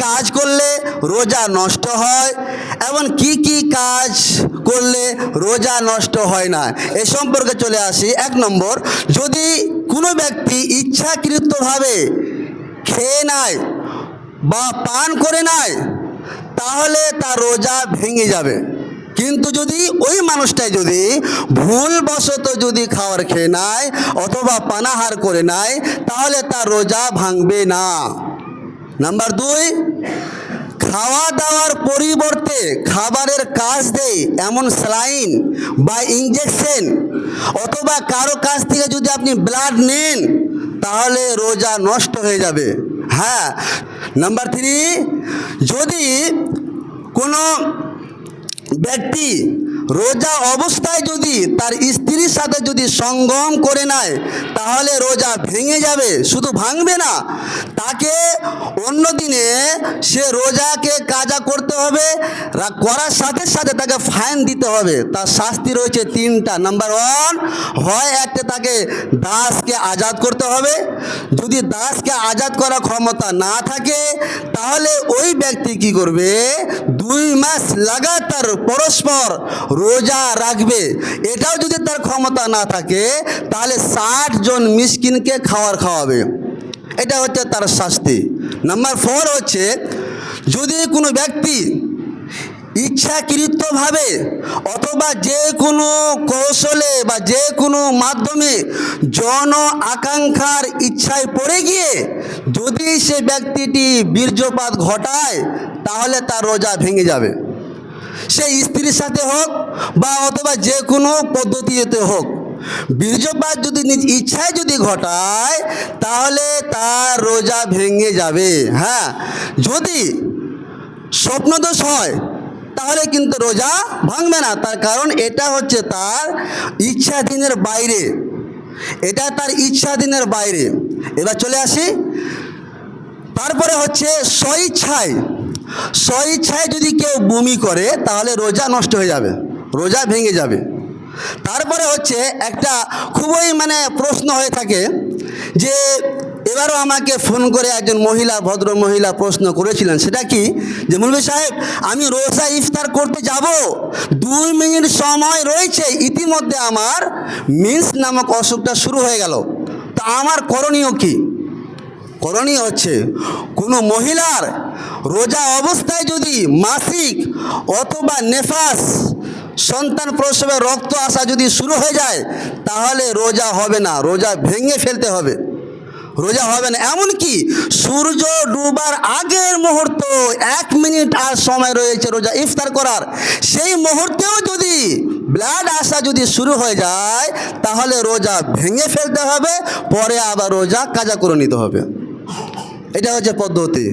কাজ করলে রোজা নষ্ট হয় এবং কি কাজ করলে রোজা নষ্ট হয় না এ সম্পর্কে চলে আসি। 1 নম্বর, যদি কোনো ব্যক্তি ইচ্ছাকৃতভাবে খেয়ে নেয় বা পান করে নেয় তাহলে তার রোজা ভেঙে যাবে। কিন্তু যদি ওই মানুষটাই যদি ভুলবশত যদি খাবার খেয়ে নেয় অথবা পানাহার করে নেয় তাহলে তার রোজা ভাঙবে না। নাম্বার 2, খাওয়া দাওয়ার পরিবর্তে খাবারের কাজ দেয় এমন স্যালাইন বা ইঞ্জেকশন অথবা কারো কাছ থেকে যদি আপনি ব্লাড নেন তাহলে রোজা নষ্ট হয়ে যাবে। হ্যাঁ। নাম্বার 3, যদি কোনো ব্যক্তি রোজা অবস্থায় যদি তার স্ত্রীর সাথে যদি সঙ্গম করে নেয় তাহলে রোজা ভেঙে যাবে। শুধু ভাঙবে না, তাকে অন্য দিনে সে রোজাকে কাজা করতে হবে, করার সাথে সাথে তাকে ফাইন দিতে হবে। তার শাস্তি রয়েছে 3টা। নাম্বার 1, হয় একটা তাকে দাসকে আজাদ করতে হবে। যদি দাসকে আজাদ করার ক্ষমতা না থাকে তাহলে ওই ব্যক্তি কি করবে, 2 মাস লাগাতার পরস্পর রোজা রাখবে। এটাও যদি তার ক্ষমতা না থাকে তাহলে 60 জন মিসকিনকে খাওয়াবে। এটা হচ্ছে তার শাস্তি। নাম্বার 4 হচ্ছে, যদি কোনো ব্যক্তি ইচ্ছাকৃতভাবে অথবা যে কোনো কৌশলে বা যে কোনো মাধ্যমে জন আকাঙ্ক্ষার ইচ্ছায় পড়ে গিয়ে যদি সে ব্যক্তিটি বীর্যপাত ঘটায় তাহলে তার রোজা ভেঙে যাবে। সে স্ত্রীর সাথে হোক বা অথবা যে কোনো পদ্ধতিতে হোক, বীর্যপাত যদি নিজ ইচ্ছায় যদি ঘটায় তাহলে তার রোজা ভেঙে যাবে। হ্যাঁ, যদি স্বপ্নদোষ হয় তাহলে কিন্তু রোজা ভাঙবে না, তার কারণ এটা হচ্ছে তার ইচ্ছাধীনের বাইরে, এটা তার ইচ্ছাধীনের বাইরে। এবার চলে আসি, তারপরে হচ্ছে স্বইচ্ছায় যদি কেউ বমি করে তাহলে রোজা নষ্ট হয়ে যাবে, রোজা ভেঙে যাবে। তারপরে হচ্ছে একটা খুবই প্রশ্ন হয়ে থাকে যে এবারও আমাকে ফোন করে একজন ভদ্র মহিলা প্রশ্ন করেছিলেন, সেটা কি যে মৌলভী সাহেব আমি রোজা ইফতার করতে যাব, 2 মিনিট সময় রয়েছে, ইতিমধ্যে আমার মিন্স নামক অসুখটা শুরু হয়ে গেল, তা আমার করণীয় কি? করণীয় হচ্ছে, কোনো মহিলার রোজা অবস্থায় যদি মাসিক অথবা নেফাস সন্তান প্রসবে রক্ত আসা যদি শুরু হয়ে যায় তাহলে রোজা হবে না, রোজা ভেঙে ফেলতে হবে, রোজা হবে না। এমনকি সূর্য ডুবার আগের মুহূর্ত 1 মিনিট আর সময় রয়েছে রোজা ইফতার করার, সেই মুহূর্তেও যদি ব্লাড আসা যদি শুরু হয়ে যায় তাহলে রোজা ভেঙে ফেলতে হবে, পরে আবার রোজা কাজা করে নিতে হবে। এটা হচ্ছে পদ্ধতি।